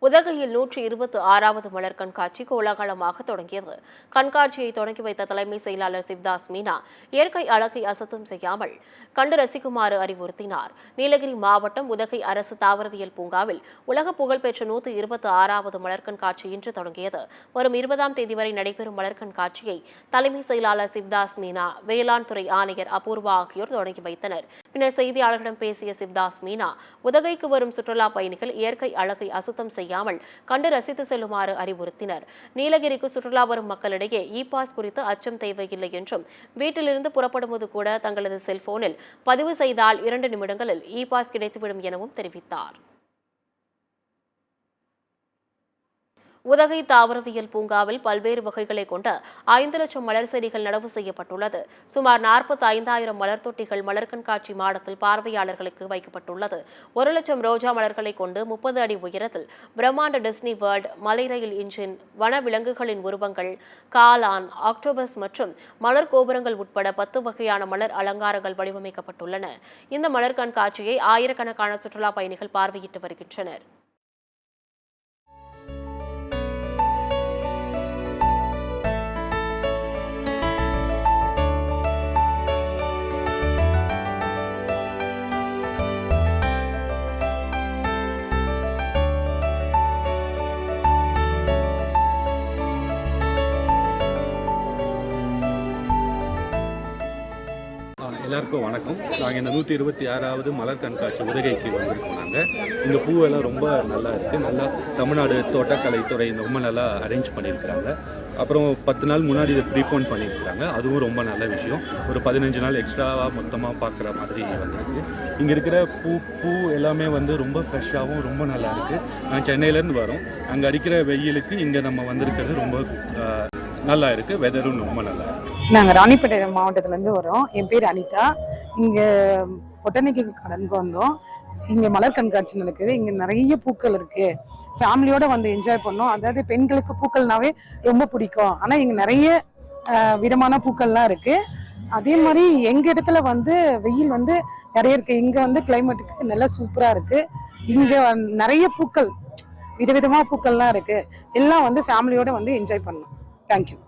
உதகையில் 126வது மலர் கண்காட்சி கோலாகலமாக தொடங்கியது. கண்காட்சியை தொடங்கி வைத்த தலைமை செயலாளர் சிவ்தாஸ் மீனா இயற்கை அழகை அசத்தும் செய்யாமல் கண்டு ரசிக்குமாறு அறிவுறுத்தினார். நீலகிரி மாவட்டம் உதகை அரசு தாவரவியல் பூங்காவில் உலக புகழ்பெற்ற 126வது மலர் கண்காட்சி இன்று தொடங்கியது. வரும் 20ஆம் தேதி வரை நடைபெறும் மலர் கண்காட்சியை தலைமை செயலாளர் சிவ்தாஸ் மீனா, வேளாண் துறை ஆணையர் அபூர்வா ஆகியோர் தொடங்கி வைத்தனர். பின்னர் செய்தியாளர்களிடம் பேசிய சிவ்தாஸ் மீனா, உதகைக்கு வரும் சுற்றுலா பயணிகள் இயற்கை அழகை அசுத்தம் செய்யாமல் கண்டு ரசித்து செல்லுமாறு அறிவுறுத்தினர். நீலகிரிக்கு சுற்றுலா வரும் மக்களிடையே இ பாஸ் குறித்து அச்சம் தேவையில்லை என்றும், வீட்டிலிருந்து புறப்படும்போது கூட தங்களது செல்போனில் பதிவு செய்தால் 2 நிமிடங்களில் இ பாஸ் கிடைத்துவிடும் எனவும் தெரிவித்தார். உதகை தாவரவியல் பூங்காவில் பல்வேறு வகைகளை கொண்ட 5 லட்சம் மலர் செடிகள் நடவு செய்யப்பட்டுள்ளது. சுமார் 45,000 மலர் தொட்டிகள் மலர் கண்காட்சி மாடத்தில் பார்வையாளர்களுக்கு வைக்கப்பட்டுள்ளது. 1 லட்சம் ரோஜா மலர்களை கொண்டு 30 அடி உயரத்தில் பிரம்மாண்ட டிஸ்னி வேர்ல்ட், மலை ரயில் இன்ஜின், வன விலங்குகளின் உருவங்கள், காளான், ஆக்டோபஸ் மற்றும் மலர் கோபுரங்கள் உட்பட 10 வகையான மலர் அலங்காரங்கள் வடிவமைக்கப்பட்டுள்ளன. இந்த மலர் கண்காட்சியை ஆயிரக்கணக்கான சுற்றுலா பயணிகள் பார்வையிட்டு வருகின்றனர். எல்லாருக்கும் வணக்கம். நாங்கள் இந்த 126வது மலர் கண்காட்சி உதகைக்கு வந்திருக்கோம். இந்த பூவெல்லாம் ரொம்ப நல்லா இருக்குது. நல்லா தமிழ்நாடு தோட்டக்கலைத்துறை ரொம்ப நல்லா அரேஞ்ச் பண்ணியிருக்கிறாங்க. அப்புறம் 10 நாள் முன்னாடி இதை ப்ரீபோன் பண்ணியிருக்காங்க. அதுவும் ரொம்ப நல்ல விஷயம். ஒரு 15 நாள் எக்ஸ்ட்ராவாக மொத்தமாக பார்க்குற மாதிரி வந்திருக்கு. இங்கே இருக்கிற பூ எல்லாமே ரொம்ப ஃப்ரெஷ்ஷாகவும் ரொம்ப நல்லா இருக்குது. நான் சென்னையிலேருந்து வரோம். அங்கே அடிக்கிற வெயிலுக்கு இங்கே நம்ம வந்திருக்கிறது ரொம்ப நல்லா இருக்குது. வெதரும் ரொம்ப நல்லா இருக்குது. நாங்கள் ராணிப்பேட்டை மாவட்டத்துலேருந்து வரோம். என் பேர் அனிதா. இங்கே பொட்டானிக்கல் கார்டனுக்கு வந்தோம். இங்கே மலர் கண்காட்சி நடக்குது. இங்கே நிறைய பூக்கள் இருக்குது. ஃபேமிலியோடு வந்து என்ஜாய் பண்ணோம். அதாவது பெண்களுக்கு பூக்கள்னாவே ரொம்ப பிடிக்கும். ஆனால் இங்கே நிறைய விதமான பூக்கள்லாம் இருக்குது. அதே மாதிரி எங்கள் இடத்துல வெயில் நிறைய இருக்குது. இங்கே கிளைமேட்டுக்கு நல்லா சூப்பராக இருக்குது. இங்கே நிறைய பூக்கள், விதவிதமாக பூக்கள்லாம் இருக்குது. எல்லாம் ஃபேமிலியோடு என்ஜாய் பண்ணோம். தேங்க்யூ.